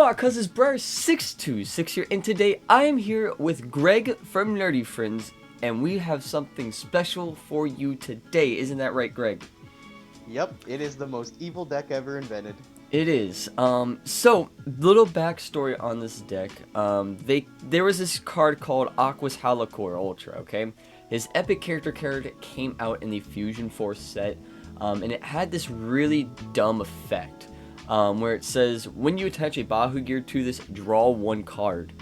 our cousin's brother 626 here, and today I am here with Greg from NerdyFreinds, and we have something special for you today. Isn't that right, Greg? Yep, it is the most evil deck ever invented. It is. So little backstory on this deck. There was this card called Aqua's Howlkor Ultra. Okay, his epic character card came out in the Fusion Force set, and it had this really dumb effect. Where it says, when you attach a Bahu gear to this, draw one card.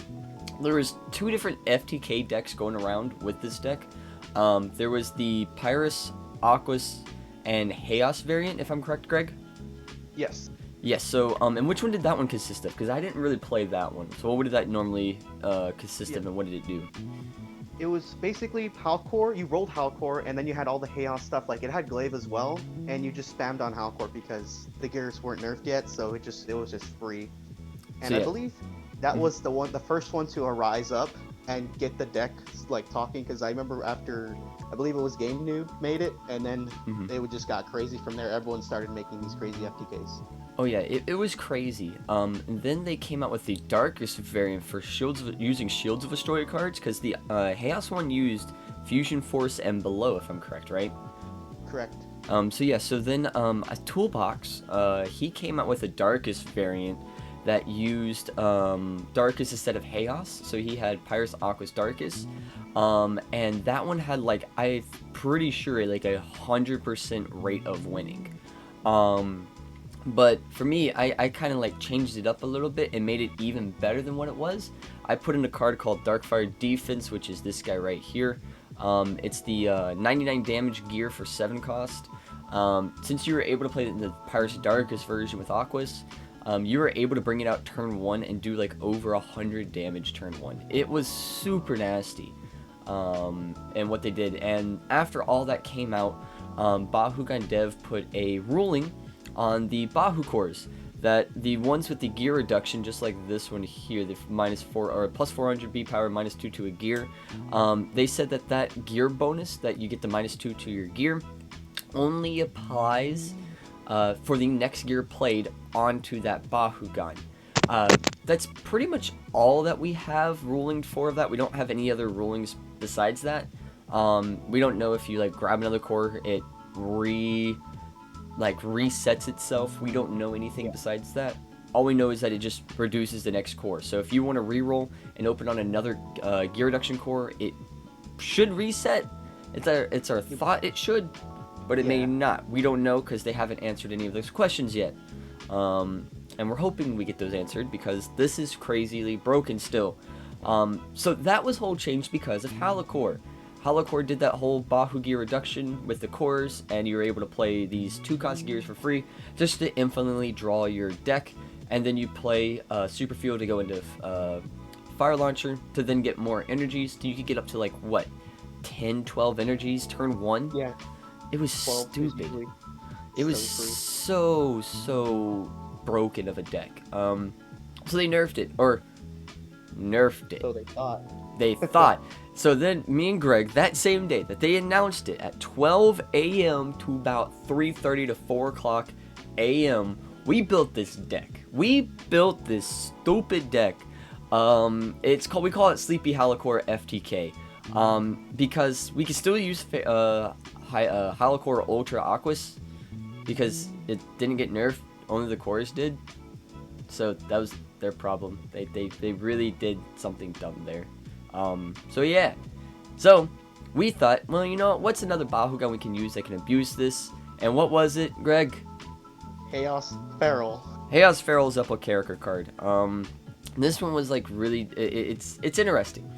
There was two different FTK decks going around with this deck. There was the Pyrus, Aquas, and Chaos variant, if I'm correct, Greg? Yes. Yes, so, and which one did that one consist of? Because I didn't really play that one. So what did that normally consist of, and what did it do? It was basically Howlkor. You rolled Howlkor, and then you had all the Chaos stuff. Like, it had Glaive as well, and you just spammed on Howlkor because the gears weren't nerfed yet, so it was just free. And So, yeah. I believe that was the first one to arise up and get the deck like talking. Because I remember after, I believe it was Game Noob made it, and then it just got crazy from there. Everyone started making these crazy FTKs. Oh yeah, it was crazy. And then they came out with the darkest variant for using Shields of Destroyer cards, because the Chaos one used Fusion Force and below, if I'm correct, right? Correct. So then a Toolbox, he came out with a darkest variant that used Darkest instead of Chaos. So he had Pyrus, Aquas, Darkest, and that one had, like, I'm pretty sure, like, 100% rate of winning. But for me, I kind of like changed it up a little bit and made it even better than what it was. I put in a card called Darkfire Defense, which is this guy right here. It's the 99 damage gear for 7 cost. Since you were able to play the Pirates Darkest version with Aquas, you were able to bring it out turn 1 and do like over 100 damage turn 1. It was super nasty, and what they did. And after all that came out, Bakugan Dev put a ruling on the Bahu cores that the ones with the gear reduction, just like this one here, the -4 or plus 400 B power, -2 to a gear, they said that gear bonus that you get the -2 to your gear only applies for the next gear played onto that Bakugan. That's pretty much all that we have ruling for of that. We don't have any other rulings besides that. We don't know if you like grab another core, it resets itself. We don't know anything besides that. All we know is that it just reduces the next core. So if you want to reroll and open on another gear reduction core, it should reset. It's our thought it should, but it may not. We don't know because they haven't answered any of those questions yet. And we're hoping we get those answered because this is crazily broken still. So that was whole changed because of Howlkor. Howlkor did that whole Bahu gear reduction with the cores, and you were able to play these 2-cost gears for free just to infinitely draw your deck, and then you play Super Fuel to go into Fire Launcher to then get more energies. So you could get up to like what, 10, 12 energies turn 1? Yeah. It was 12 stupid. usually. It was So so broken of a deck. So they nerfed it, or nerfed it. So they thought. They thought. So then me and Greg, that same day that they announced it at 12 a.m. to about 3:30 to 4 o'clock a.m., we built this deck. We built this stupid deck. We call it Sleepy Howlkor FTK. Because we can still use Howlkor Ultra Aquas because it didn't get nerfed, only the cores did. So that was their problem. They really did something dumb there. So yeah, so we thought, well, you know what, what's another Bakugan we can use that can abuse this? And what was it, Greg? Chaos Feral. Chaos Feral's up a character card. This one was like really, it's interesting.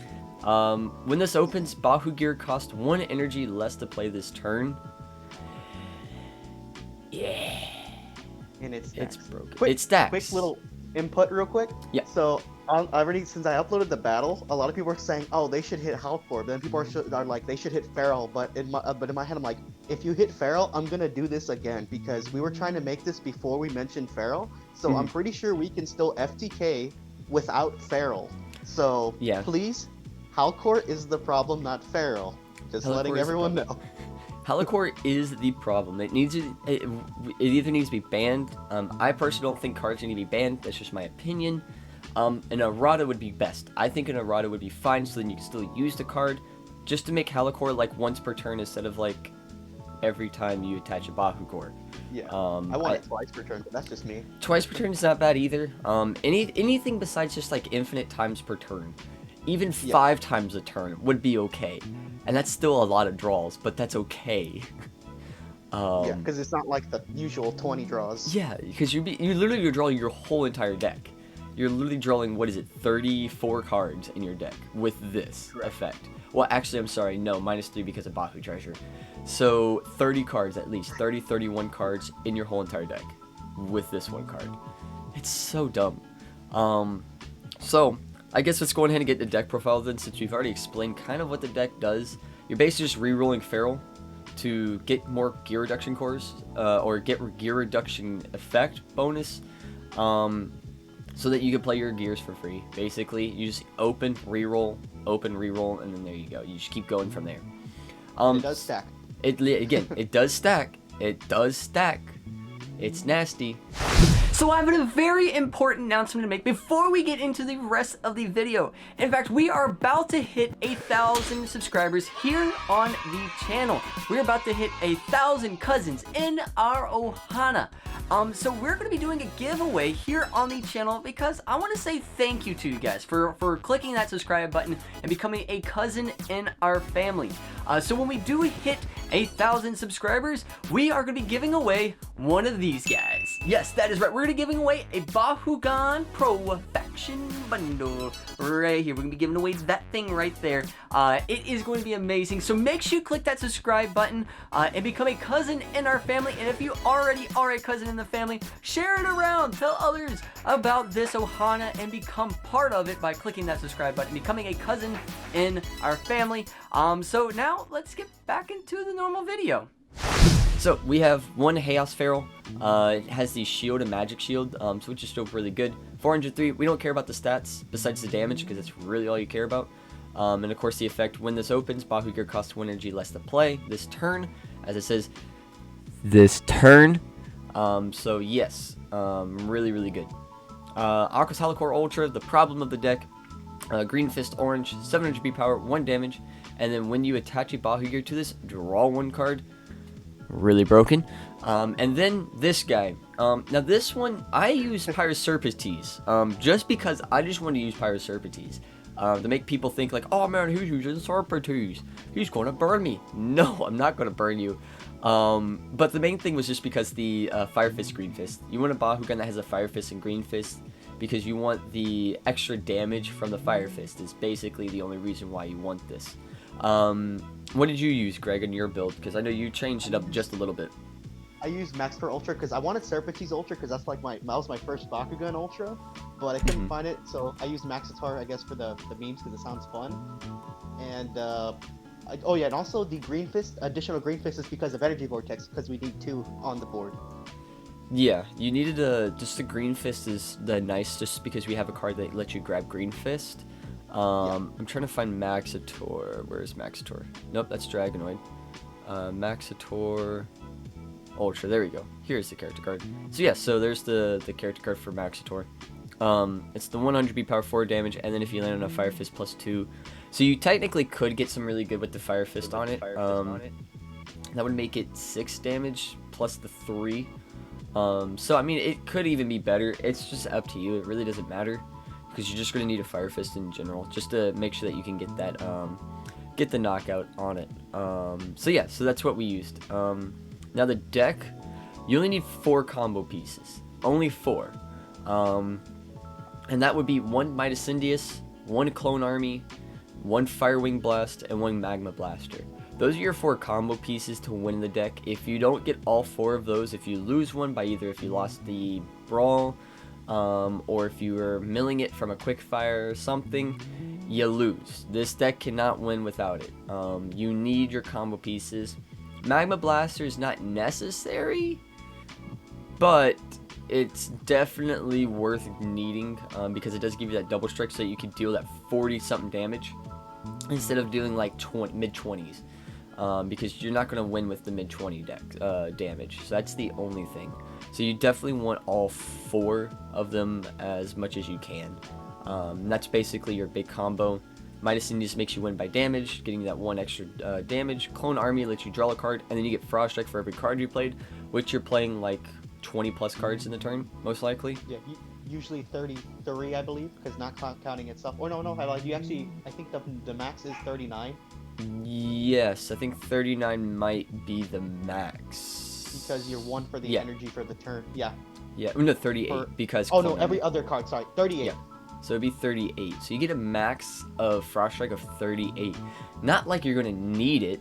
When this opens, Bahu gear cost 1 energy less to play this turn. Yeah. And it's broken. It stacks. Quick little input real quick. Yeah. So since I uploaded the battle, a lot of people are saying, oh, they should hit Howlkor, but then people are like, they should hit Feral, but in my head I'm like, if you hit Feral, I'm gonna do this again, because we were trying to make this before we mentioned Feral, so I'm pretty sure we can still FTK without Feral. So please, Howlkor is the problem, not Feral. Just letting everyone know. Howlkor is the problem. It either needs to be banned. I personally don't think cards need to be banned. That's just my opinion. An errata would be best. I think an errata would be fine, so then you can still use the card, just to make Howlkor like once per turn instead of like every time you attach a Bakugan. Yeah. I want it twice per turn, but that's just me. Twice per turn is not bad either. Anything besides just like infinite times per turn, even 5 times a turn would be okay, and that's still a lot of draws, but that's okay. Yeah, because it's not like the usual 20 draws. Yeah, because you're literally drawing your whole entire deck. You're literally drawing, what is it, 34 cards in your deck with this effect. Well, actually, I'm sorry, no, -3 because of Baku Treasure. So 30 cards at least, 31 cards in your whole entire deck with this one card. It's so dumb. So I guess let's go ahead and get the deck profile then, since we've already explained kind of what the deck does. You're basically just re-rolling Feral to get more gear reduction cores, or get gear reduction effect bonus, so that you can play your gears for free. Basically, you just open, reroll, and then there you go. You just keep going from there. It does stack. It does stack. It does stack. It's nasty. So I have a very important announcement to make before we get into the rest of the video. In fact, we are about to hit 1,000 subscribers here on the channel. We're about to hit 1,000 cousins in our Ohana. So we're going to be doing a giveaway here on the channel because I want to say thank you to you guys for clicking that subscribe button and becoming a cousin in our family. So when we do hit 1,000 subscribers, we are going to be giving away one of these guys. Yes, that is right. We're going to be giving away a Bakugan Pro Faction Bundle right here. We're going to be giving away that thing right there. It is going to be amazing. So make sure you click that subscribe button and become a cousin in our family. And if you already are a cousin in the family, share it around. Tell others about this Ohana and become part of it by clicking that subscribe button, becoming a cousin in our family. So now let's get back into the normal video. So we have one Chaos Feral. It has the shield and magic shield, so which is still really good. 403. We don't care about the stats besides the damage because that's really all you care about. And of course the effect, when this opens, Bakugan costs 1 energy less to play this turn, as it says this turn. So yes, really good. Aqua's Howlkor Ultra, the problem of the deck. Green Fist Orange, 700 B power, 1 damage, and then when you attach a Bakugan to this, draw 1 card. Really broken. And then this guy. Now this one, I use Pyroserpites, just because I just want to use Pyroserpites. To make people think like, oh man, who's using Serpites? He's gonna burn me. No, I'm not gonna burn you. But the main thing was just because the Fire Fist, Green Fist. You want a Bakugan that has a Fire Fist and Green Fist because you want the extra damage from the Fire Fist. Is basically the only reason why you want this. What did you use, Greg, in your build? Because I know you changed it up just a little bit. I used Max for Ultra because I wanted Serpites Ultra because that's like that was my first Bakugan Ultra, but I couldn't find it, so I used Maxitar, I guess, for the memes because it sounds fun. And oh yeah, and also the Green Fist, additional Green Fist is because of Energy Vortex, because we need 2 on the board. Yeah, you needed just the Green Fist is the nice, just because we have a card that lets you grab Green Fist. I'm trying to find Maxitor. Where is Maxitor? Nope, that's Dragonoid. Maxitor Ultra. There we go. Here's the character card. So yeah, so there's the character card for Maxitor. It's the 100 B power 4 damage, and then if you land on a Fire Fist +2. So you technically could get some really good with the Fire Fist on it. That would make it 6 damage plus the 3. So I mean, it could even be better. It's just up to you. It really doesn't matter, because you're just going to need a Fire Fist in general, just to make sure that you can get that, get the knockout on it. So yeah, so that's what we used. Now the deck, you only need 4 combo pieces, only 4. And that would be 1 Midas Indius, 1 Clone Army, 1 Firewing Blast, and 1 Magma Blaster. Those are your 4 combo pieces to win the deck. If you don't get all 4 of those, if you lose one by either if you lost the Brawl, or if you were milling it from a quick fire or something, you lose. This deck cannot win without it. You need your combo pieces. Magma Blaster is not necessary, but it's definitely worth needing, because it does give you that double strike, so you can deal that 40 something damage instead of dealing like mid 20s. because you're not going to win with the mid 20 damage. So that's the only thing. So you definitely want all 4 of them as much as you can. That's basically your big combo. Midas just makes you win by damage, getting that 1 extra damage. Clone Army lets you draw a card, and then you get Frost Strike for every card you played, which you're playing like 20 plus cards in the turn, most likely. Yeah, usually 33, I believe, because not counting itself. Or no, you actually, I think the max is 39. Yes, I think 39 might be the max. Because you're 1 for the energy for the turn. Yeah. Yeah, no, 38, because... Oh, no, every other card, sorry, 38. Yeah. So it'd be 38. So you get a max of Frost Strike of 38. Not like you're going to need it,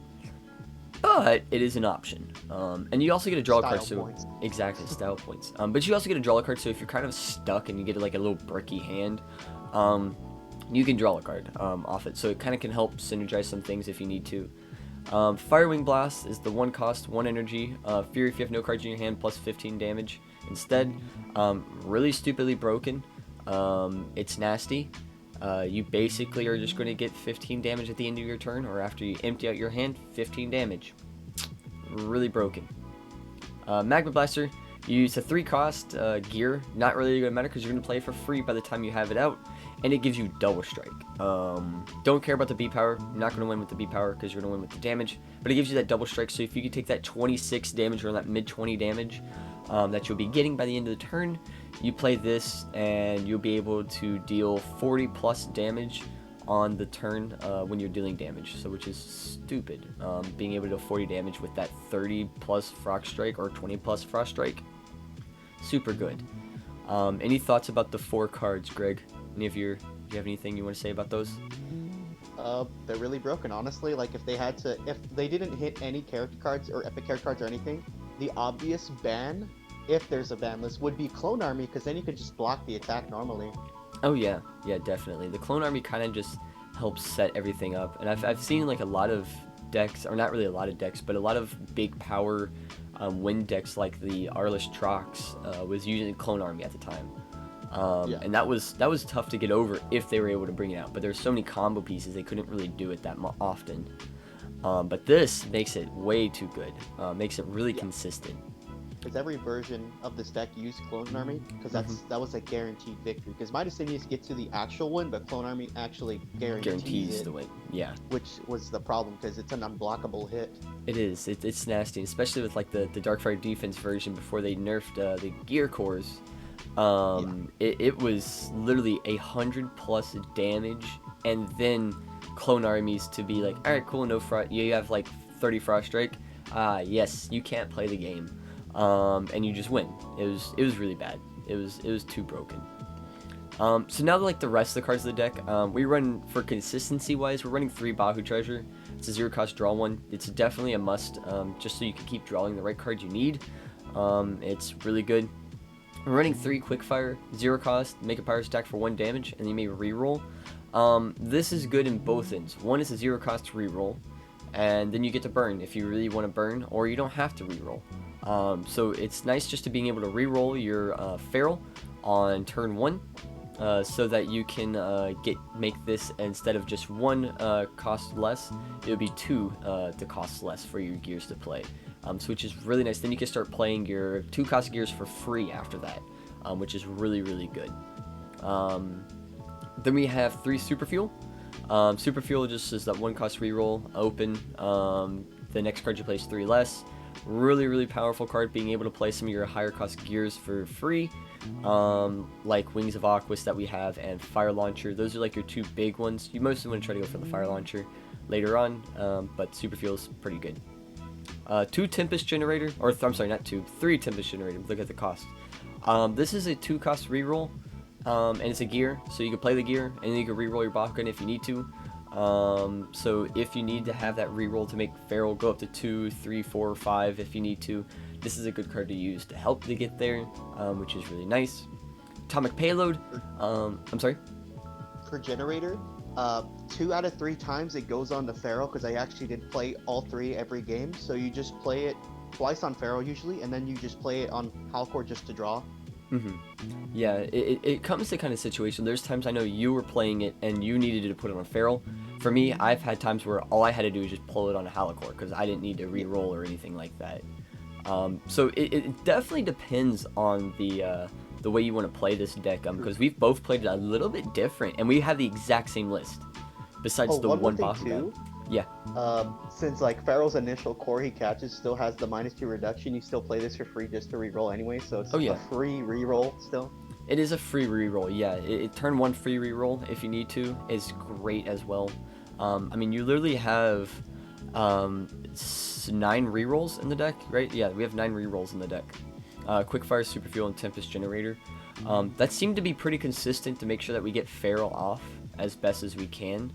but it is an option. And you also get a draw card. So exactly, style points. But you also get a draw card. So if you're kind of stuck and you get like a little bricky hand, you can draw a card off it. So it kind of can help synergize some things if you need to. Firewing Blast is the 1 cost, 1 energy. Fury if you have no cards in your hand, plus 15 damage. Instead, really stupidly broken. It's nasty. You basically are just going to get 15 damage at the end of your turn, or after you empty out your hand, 15 damage. Really broken. Magma Blaster, you use a 3 cost gear. Not really going to matter because you're going to play it for free by the time you have it out, and it gives you double strike. Don't care about the B power. You're not going to win with the B power because you're going to win with the damage, but it gives you that double strike. So if you can take that 26 damage or that mid 20 damage that you'll be getting by the end of the turn, you play this and you'll be able to deal 40 plus damage on the turn when you're dealing damage, so which is stupid. Being able to do 40 damage with that 30 plus Frost Strike or 20 plus Frost Strike, super good. Any thoughts about the 4 cards, Greg? Do you have anything you want to say about those? They're really broken, honestly. Like if they didn't hit any character cards or epic character cards or anything, the obvious ban, if there's a ban list, would be Clone Army, because then you could just block the attack normally. Oh yeah, definitely. The Clone Army kind of just helps set everything up, and I've seen like a lot of decks, or not really a lot of decks, but a lot of big power wind decks like the Arlish Trox was using Clone Army at the time. And that was tough to get over if they were able to bring it out, but there's so many combo pieces they couldn't really do it that often. But this makes it way too good. Makes it really consistent. Because every version of this deck used Clone Army, because that was a guaranteed victory. Because Midas get to the actual win, but Clone Army actually guarantees the win. Yeah. Which was the problem, because it's an unblockable hit. It is. It's nasty, especially with like the Darkfire defense version before they nerfed the gear cores. It was literally 100 plus damage, and then Clone Armies to be like, all right, cool, no frost. You have like 30 Frost Strike. Yes, you can't play the game. And you just win. It was really bad. It was too broken. So now like the rest of the cards of the deck, we run for consistency wise. We're running 3 Bahu Treasure. It's a 0 cost draw 1. It's definitely a must, just so you can keep drawing the right cards you need. It's really good. We're running 3 Quickfire, 0 cost, make a Pirate's attack for 1 damage, and you may reroll. This is good in both ends. One is a 0 cost reroll, and then you get to burn if you really want to burn, or you don't have to reroll. So it's nice just to being able to reroll your Feral on turn 1, so that you can make this, instead of just 1 cost less, it would be 2 to cost less for your gears to play. So which is really nice. Then you can start playing your 2 cost gears for free after that, which is really, really good. Then we have 3 Super Fuel. Super Fuel just is that 1 cost reroll, open. The next card you play is 3 less. Really, really powerful card, being able to play some of your higher cost gears for free, like Wings of Aquas that we have, and Fire Launcher. Those are like your 2 big ones. You mostly want to try to go for the Fire Launcher later on, but Super Fuel is pretty good. 2 Tempest Generator, or I'm sorry, not 2, 3 Tempest Generator. Look at the cost. This is a 2 cost reroll, and it's a gear, so you can play the gear, and then you can reroll your Bakugan if you need to. So if you need to have that reroll to make Feral go up to 2, 3, 4, or 5 if you need to, this is a good card to use to help to get there, which is really nice. Atomic Payload, I'm sorry? For Generator, 2 out of 3 times it goes on to Feral, because I actually did play all 3 every game, so you just play it twice on Feral usually, and then you just play it on Howlkor just to draw. Yeah, it comes to kind of situation. There's times I know you were playing it and you needed to put it on Feral. For me, I've had times where all I had to do is just pull it on a Howlkor because I didn't need to re-roll or anything like that. So it definitely depends on the way you want to play this deck, because we've both played it a little bit different, and we have the exact same list, besides the one more one thing Bakugan. too. Yeah. Since like Pharaoh's initial core he catches still has the -2 reduction, you still play this for free just to reroll anyway, so it's Oh yeah. a free reroll still. It is a free reroll, yeah. Turn 1 free reroll if you need to is great as well. I mean, you literally have 9 rerolls in the deck, right? Yeah, we have 9 rerolls in the deck. Quickfire, Super Fuel, and Tempest Generator. That seemed to be pretty consistent to make sure that we get Feral off as best as we can.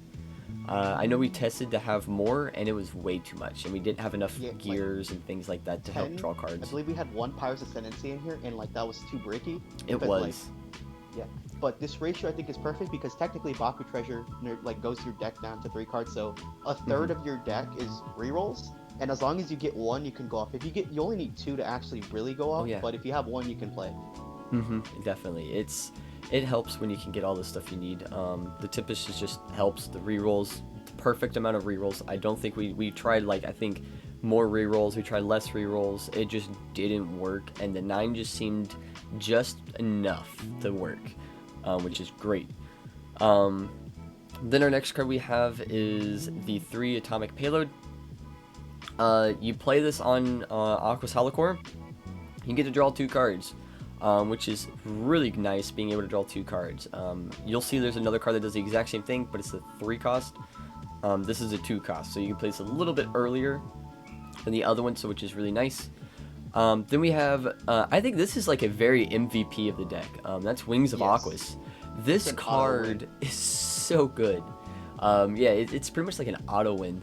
I know we tested to have more, and it was way too much, and we didn't have enough gears and things like that to help draw cards. I believe we had 1 Pyrus Ascendancy in here, and like that was too bricky. It was. Like, yeah, but this ratio I think is perfect because technically Baku Treasure like goes your deck down to 3 cards, so a third of your deck is rerolls, and as long as you get 1, you can go off. If you you only need 2 to actually really go off, but if you have 1, you can play. Definitely. It helps when you can get all the stuff you need. The Tempest just helps. The rerolls, the perfect amount of rerolls. I don't think we tried, like, I think more rerolls. We tried less rerolls. It just didn't work, and the 9 just seemed just enough to work, which is great. Then our next card we have is the 3 Atomic Payload. You play this on Aqua's Howlkor. You get to draw 2 cards. Which is really nice, being able to draw 2 cards. You'll see there's another card that does the exact same thing, but it's a 3 cost. This is a 2 cost, so you can play this a little bit earlier than the other one, so which is really nice. Then we have, I think this is like a very MVP of the deck. That's Wings of Aquas. This card is so good. Yeah, it's pretty much like an auto win.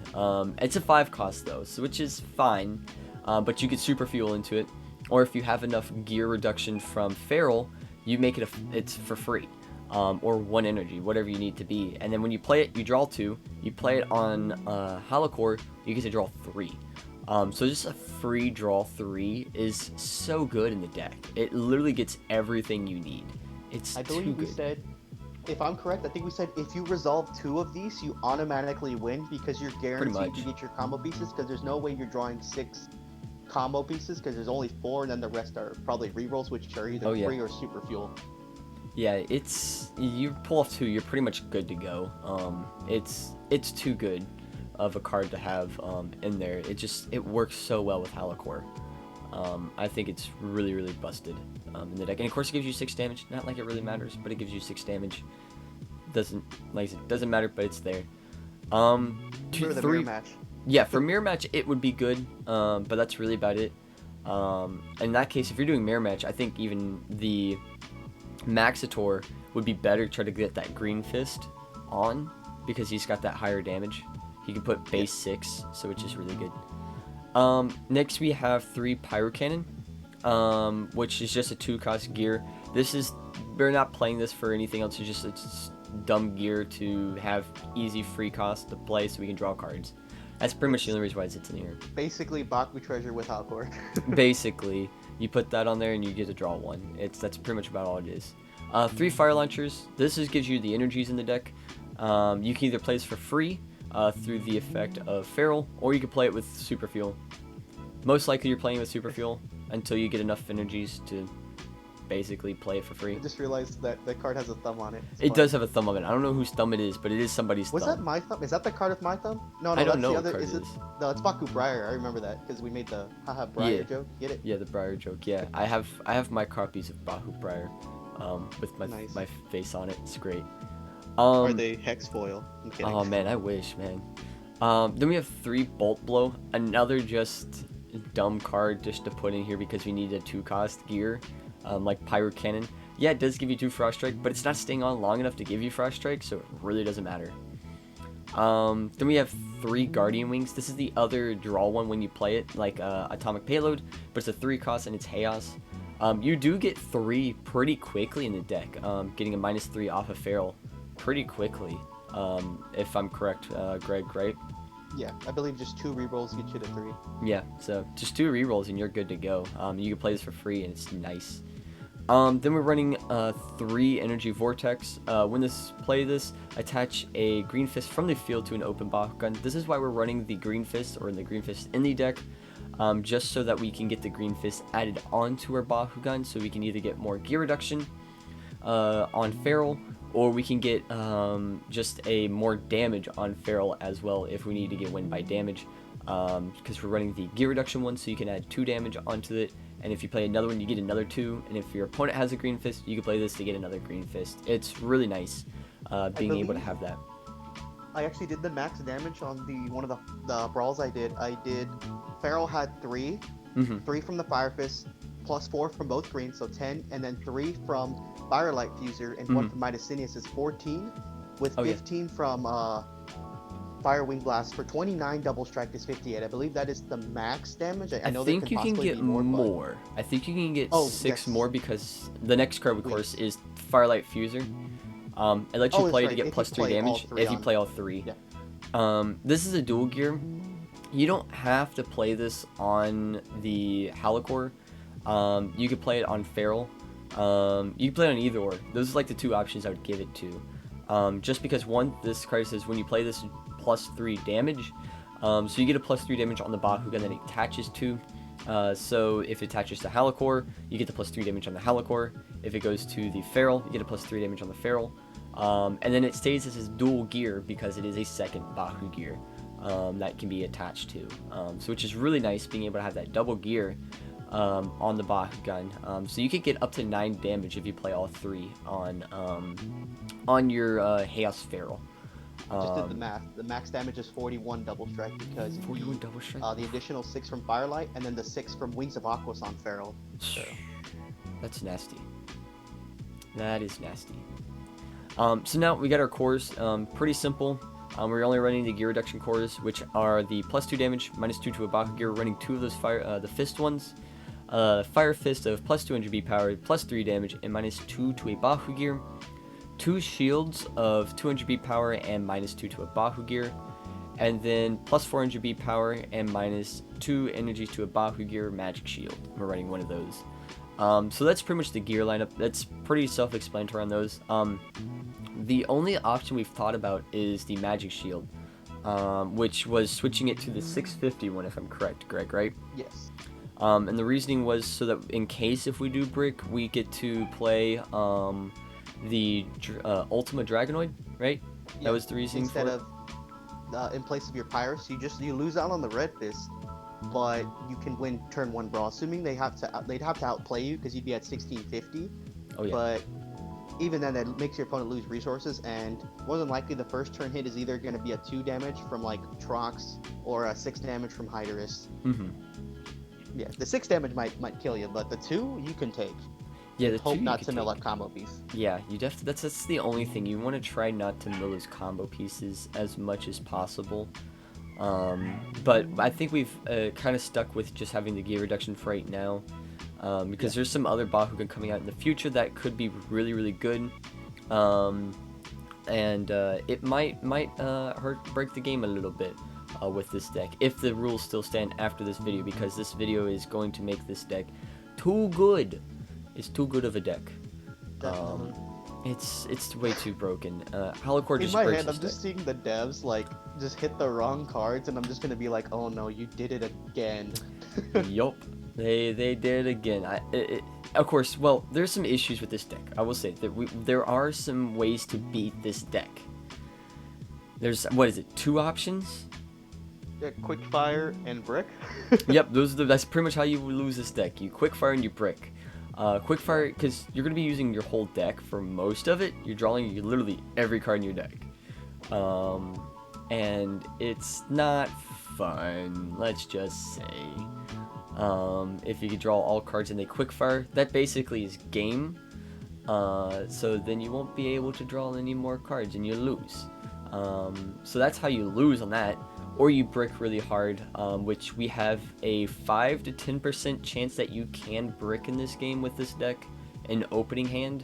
It's a 5 cost though, so which is fine, but you get Super Fuel into it. Or if you have enough gear reduction from Feral, you make it it's for free, or 1 energy, whatever you need to be. And then when you play it, you draw 2. You play it on Howlkor, you get to draw 3. So just a free draw 3 is so good in the deck. It literally gets everything you need. It's too good. I believe we said, if I'm correct, I think we said if you resolve 2 of these, you automatically win because you're guaranteed to get your combo pieces. Because there's no way you're drawing 6 combo pieces because there's only 4, and then the rest are probably rerolls, which are either free or Super Fuel. Yeah, you pull off 2, you're pretty much good to go. It's too good of a card to have in there. It works so well with Howlkor. I think it's really busted in the deck, and of course it gives you 6 damage. Not like it really matters, but it gives you 6 damage. Doesn't matter, but it's there. 2, 3 mirror match. Yeah, for mirror match it would be good, but that's really about it. In that case, if you're doing mirror match, I think even the Maxitor would be better to try to get that green fist on, because he's got that higher damage. He can put base 6, so which is really good. Next we have 3 Pyro Cannon, which is just a 2 cost gear. We're not playing this for anything else. It's just dumb gear to have easy free cost to play so we can draw cards. That's pretty much the only reason why it sits in here. Basically, Baku Treasure with Howlkor. Basically, you put that on there and you get to draw 1. That's pretty much about all it is. 3 Fire Launchers. This just gives you the energies in the deck. You can either play this for free through the effect of Feral, or you can play it with Super Fuel. Most likely you're playing with Super Fuel until you get enough energies to basically play it for free. I just realized that the card has a thumb on it. It does have a thumb on it. I don't know whose thumb it is, but it is somebody's thumb. Was that my thumb? Is that the card with my thumb? No, I don't know that's the what other. card it is. No, it's Baku Briar. I remember that because we made the haha Briar joke. Get it? Yeah, the Briar joke. Yeah, I have my copies of Baku Briar, with my face on it. It's great. Are they hex foil? I'm kidding. Oh man, I wish, man. Then we have 3 Bolt Blow, another just dumb card just to put in here because we need a 2 cost gear. Like Pyro Cannon. Yeah, it does give you 2 Frost Strike, but it's not staying on long enough to give you Frost Strike, so it really doesn't matter. Then we have 3 Guardian Wings. This is the other draw one when you play it, like Atomic Payload, but it's a 3 cost and it's Chaos. You do get 3 pretty quickly in the deck, getting a -3 off of Feral pretty quickly, if I'm correct, Greg, right? Yeah, I believe just 2 rerolls get you to 3. Yeah, so just 2 rerolls and you're good to go. You can play this for free and it's nice. Then we're running 3 Energy Vortex. When play this, attach a Green Fist from the field to an open Bakugan. This is why we're running the Green Fist or the Green Fist in the deck, just so that we can get the Green Fist added onto our Bakugan, so we can either get more gear reduction on Feral, or we can get just a more damage on Feral as well if we need to get win by damage, because we're running the gear reduction one, so you can add 2 damage onto it. And if you play another one, you get another 2. And if your opponent has a Green Fist, you can play this to get another Green Fist. It's really nice being able to have that. I actually did the max damage on one of the brawls I did. Feral had 3. 3 from the Fire Fist, plus 4 from both green, so 10. And then 3 from Firelight Fuser, and 1 from Midasinius is 14. With 15 from Fire Wing Blast for 29, Double Strike is 58. I believe that is the max damage. I know think you can get more. I think you can get 6 more, because the next card, of course, is Firelight Fuser. It lets you play to get plus 3 damage if you play all 3. Yeah. This is a dual gear. You don't have to play this on the Howlkor. You could play it on Feral. You can play it on either or. Those are like the 2 options I would give it to. Just because this card says when you play this, plus 3 damage, so you get a plus 3 damage on the Bakugan that it attaches to. So if it attaches to Howlkor, you get the plus 3 damage on the Howlkor. If it goes to the Feral, you get a plus 3 damage on the Feral. And then it stays as his dual gear because it is a second Baku gear that can be attached to. So which is really nice, being able to have that double gear on the Bakugan. So you can get up to 9 damage if you play all 3 on your Chaos Feral. I just did the math. The max damage is 41 Double Strike because 41 Double Strike. The additional 6 from Firelight, and then the 6 from Wings of Aquos on Feral. So. That's nasty. That is nasty. So now we got our cores. Pretty simple. We're only running the gear reduction cores, which are the plus 2 damage, minus 2 to a Baku gear. We're running 2 of those the fist ones. Fire Fist of plus 200 B power, plus 3 damage, and minus 2 to a Baku gear. 2 shields of 200 B power and minus 2 to a Baku gear. And then plus 400 B power and minus 2 energy to a Baku gear magic shield. We're running 1 of those. So that's pretty much the gear lineup. That's pretty self-explanatory on those. The only option we've thought about is the magic shield, which was switching it to the 650 one, if I'm correct, Greg, right? Yes. And the reasoning was so that in case if we do brick, we get to play the Ultima Dragonoid, right? Yeah. That was the reasoning Instead for of in place of your Pyrus, you lose out on the Red Fist, but you can win turn 1 brawl, assuming they'd have to outplay you because you'd be at 1650. Oh yeah. But even then, that makes your opponent lose resources, and more than likely the first turn hit is either going to be a 2 damage from like Trox or a 6 damage from Hyderus. Yeah, the 6 damage might kill you, but the 2 you can take. Yeah, the hope 2 not to mill up combo piece. Yeah, you that's the only thing. You want to try not to mill those combo pieces as much as possible. But I think we've kind of stuck with just having the gear reduction for right now, because there's some other Bakugan coming out in the future that could be really, really good, and it might break the game a little bit with this deck if the rules still stand after this video, because this video is going to make this deck too good. It's too good of a deck. It's way too broken. Howlkor just breaks this deck. In my head, I'm just seeing the devs like just hit the wrong cards, and I'm just gonna be like, "Oh no, you did it again." Yup, they did it again. Of course, well, there's some issues with this deck. I will say that there are some ways to beat this deck. There's, what is it, 2 options? Yeah, quick fire and brick. Yep, that's pretty much how you lose this deck. You quick fire and you brick. Quick fire, because you're going to be using your whole deck for most of it. You're drawing literally every card in your deck. And it's not fun, let's just say. If you could draw all cards and they quick fire, that basically is game. So then you won't be able to draw any more cards and you lose. So that's how you lose on that. Or you brick really hard, which we have a 5 to 10% chance that you can brick in this game with this deck in opening hand.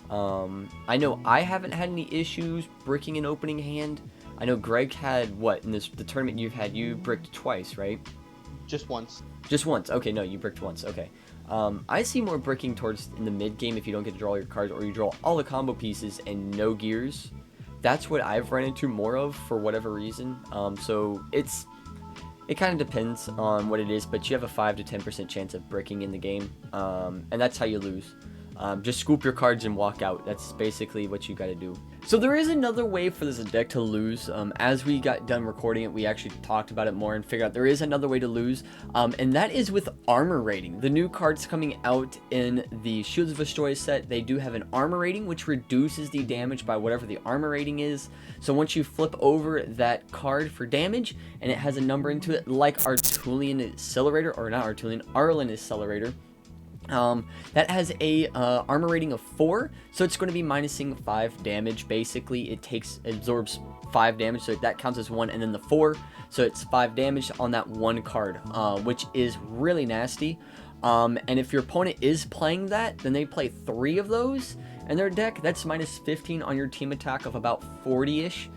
I know I haven't had any issues bricking in opening hand. I know Greg had, what, in the tournament you bricked twice, right? Just once. Just once. Okay, no, you bricked once. Okay. I see more bricking towards in the mid game if you don't get to draw your cards, or you draw all the combo pieces and no gears. That's what I've run into more of for whatever reason. So it kind of depends on what it is, but you have a 5 to 10% chance of bricking in the game, and that's how you lose. Just scoop your cards and walk out. That's basically what you got to do. So there is another way for this deck to lose. As we got done recording it, we actually talked about it more and figured out there is another way to lose, and that is with armor rating. The new cards coming out in the Shields of Destroy set, they do have an armor rating, which reduces the damage by whatever the armor rating is. So once you flip over that card for damage, and it has a number into it, like Artulian Accelerator, or not Artulian, Arlen Accelerator, that has a armor rating of 4, so it's going to be minusing 5 damage. Basically, it absorbs 5 damage, so that counts as 1, and then the 4, so it's 5 damage on that one card, which is really nasty. And if your opponent is playing that, then they play 3 of those in their deck. That's minus 15 on your team attack of about 40-ish.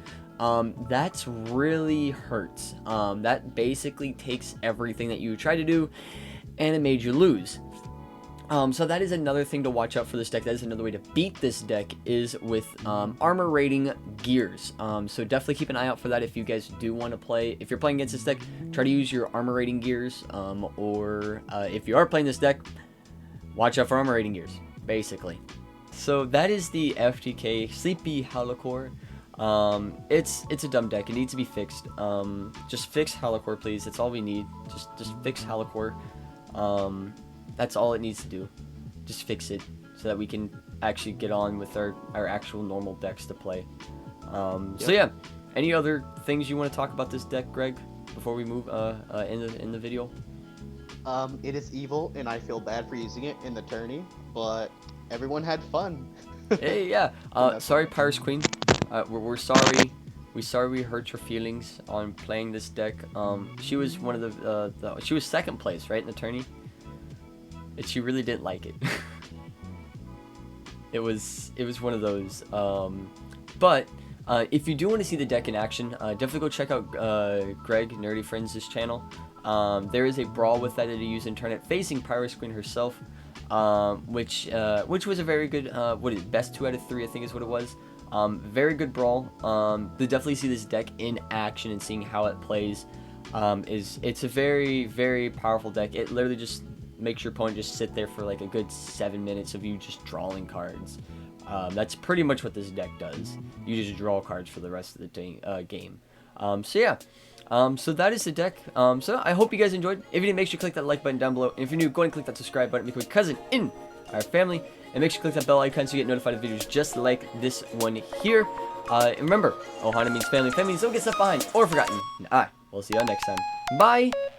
That's really hurts. That basically takes everything that you tried to do, and it made you lose. So that is another thing to watch out for this deck. That is another way to beat this deck, is with armor rating gears. So definitely keep an eye out for that if you guys do want to play. If you're playing against this deck, try to use your armor rating gears. Or if you are playing this deck, watch out for armor rating gears, basically. So that is the FTK Sleepy Howlkor. It's a dumb deck. It needs to be fixed. Just fix Howlkor, please. That's all we need. Just fix Howlkor. That's all it needs to do. Just fix it so that we can actually get on with our actual normal decks to play. So yeah, any other things you want to talk about this deck, Greg, before we move in the video? It is evil, and I feel bad for using it in the tourney, but everyone had fun. Hey, yeah. Sorry, Pyrus Queen. We're sorry. We're sorry we hurt your feelings on playing this deck. She was one of she was second place, right, in the tourney? And she really didn't like it. it was one of those. But if you do want to see the deck in action, definitely go check out Greg NerdyFreinds' channel. There is a brawl with that he used in tournament facing Pyrus Queen herself, which was a very good best 2 out of 3, I think is what it was. Very good brawl. To definitely see this deck in action and seeing how it plays, it's a very, very powerful deck. It literally just makes your opponent just sit there for like a good 7 minutes of you just drawing cards. That's pretty much what this deck does. You just draw cards for the rest of the game. So yeah, so that is the deck. So I hope you guys enjoyed. If you did, make sure you click that like button down below. And if you're new, go ahead and click that subscribe button, become a cousin in our family. And make sure you click that bell icon so you get notified of videos just like this one here. And remember, Ohana means family. Family means don't get left behind or forgotten. And we'll see you all next time. Bye!